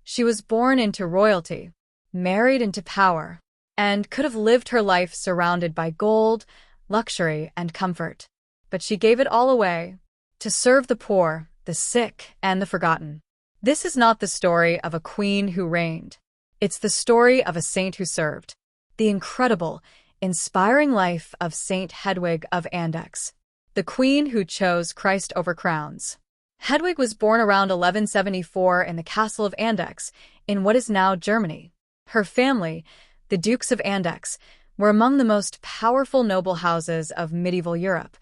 She was born into royalty, married into power, and could have lived her life surrounded by gold, luxury, and comfort. But she gave it all away to serve the poor, the sick, and the forgotten. This is not the story of a queen who reigned. It's the story of a saint who served. The incredible, inspiring life of Saint Hedwig of Andechs, the queen who chose Christ over crowns. Hedwig was born around 1174 in the castle of Andechs, in what is now Germany. Her family, the Dukes of Andechs, were among the most powerful noble houses of medieval Europe,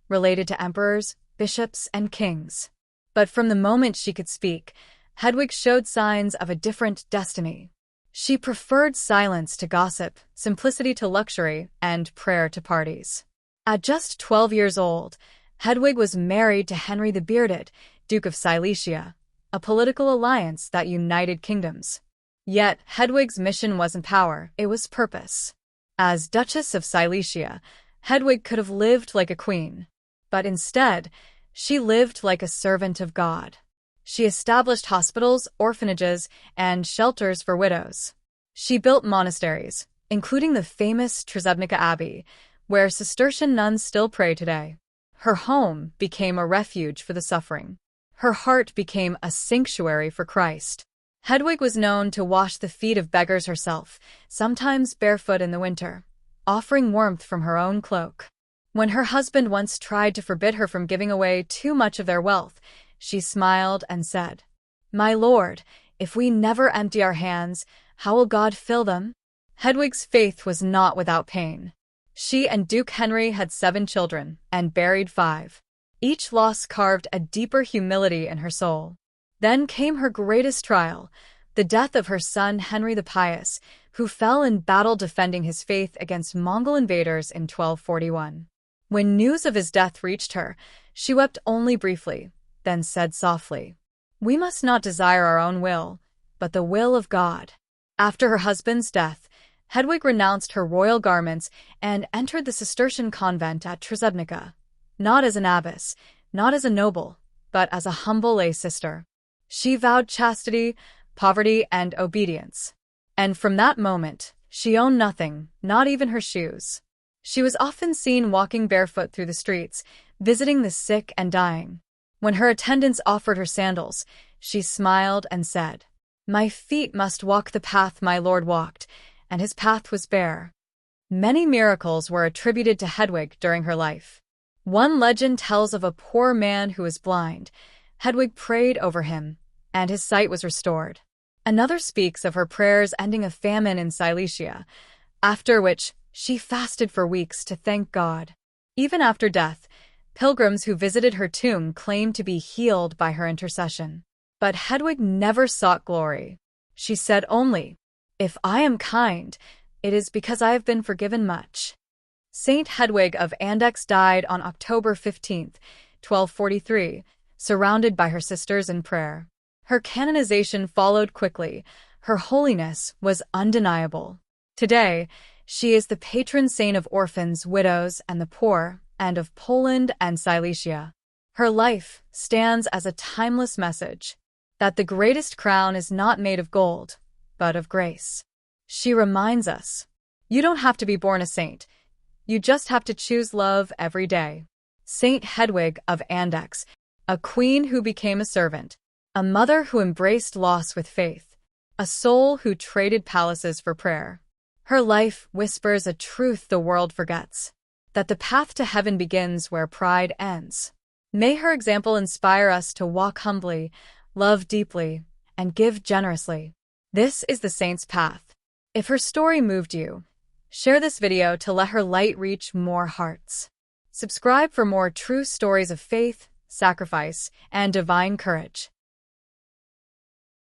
related to emperors, bishops, and kings. But from the moment she could speak, Hedwig showed signs of a different destiny. She preferred silence to gossip, simplicity to luxury, and prayer to parties. At just 12 years old, Hedwig was married to Henry the Bearded, Duke of Silesia, a political alliance that united kingdoms. Yet, Hedwig's mission wasn't power, it was purpose. As Duchess of Silesia, Hedwig could have lived like a queen. But instead, she lived like a servant of God. She established hospitals, orphanages, and shelters for widows. She built monasteries, including the famous Trzebnica Abbey, where Cistercian nuns still pray today. Her home became a refuge for the suffering. Her heart became a sanctuary for Christ. Hedwig was known to wash the feet of beggars herself, sometimes barefoot in the winter, offering warmth from her own cloak. When her husband once tried to forbid her from giving away too much of their wealth, she smiled and said, "My lord, if we never empty our hands, how will God fill them?" Hedwig's faith was not without pain. She and Duke Henry had 7 children and buried 5. Each loss carved a deeper humility in her soul. Then came her greatest trial, the death of her son Henry the Pious, who fell in battle defending his faith against Mongol invaders in 1241. When news of his death reached her, she wept only briefly, then said softly, "We must not desire our own will, but the will of God." After her husband's death, Hedwig renounced her royal garments and entered the Cistercian convent at Trzebnica, not as an abbess, not as a noble, but as a humble lay sister. She vowed chastity, poverty, and obedience. And from that moment, she owned nothing, not even her shoes. She was often seen walking barefoot through the streets, visiting the sick and dying. When her attendants offered her sandals, she smiled and said, "My feet must walk the path my Lord walked," and his path was bare. Many miracles were attributed to Hedwig during her life. One legend tells of a poor man who was blind. Hedwig prayed over him, and his sight was restored. Another speaks of her prayers ending a famine in Silesia, after which she fasted for weeks to thank God. Even after death, pilgrims who visited her tomb claimed to be healed by her intercession. But Hedwig never sought glory. She said only, "If I am kind, it is because I have been forgiven much." Saint Hedwig of Andechs died on October 15, 1243, surrounded by her sisters in prayer. Her canonization followed quickly. Her holiness was undeniable. Today, she is the patron saint of orphans, widows, and the poor, and of Poland and Silesia. Her life stands as a timeless message that the greatest crown is not made of gold, but of grace. She reminds us, you don't have to be born a saint. You just have to choose love every day. Saint Hedwig of Andechs, a queen who became a servant, a mother who embraced loss with faith, a soul who traded palaces for prayer. Her life whispers a truth the world forgets, that the path to heaven begins where pride ends. May her example inspire us to walk humbly, love deeply, and give generously. This is the saint's path. If her story moved you, share this video to let her light reach more hearts. Subscribe for more true stories of faith, sacrifice, and divine courage.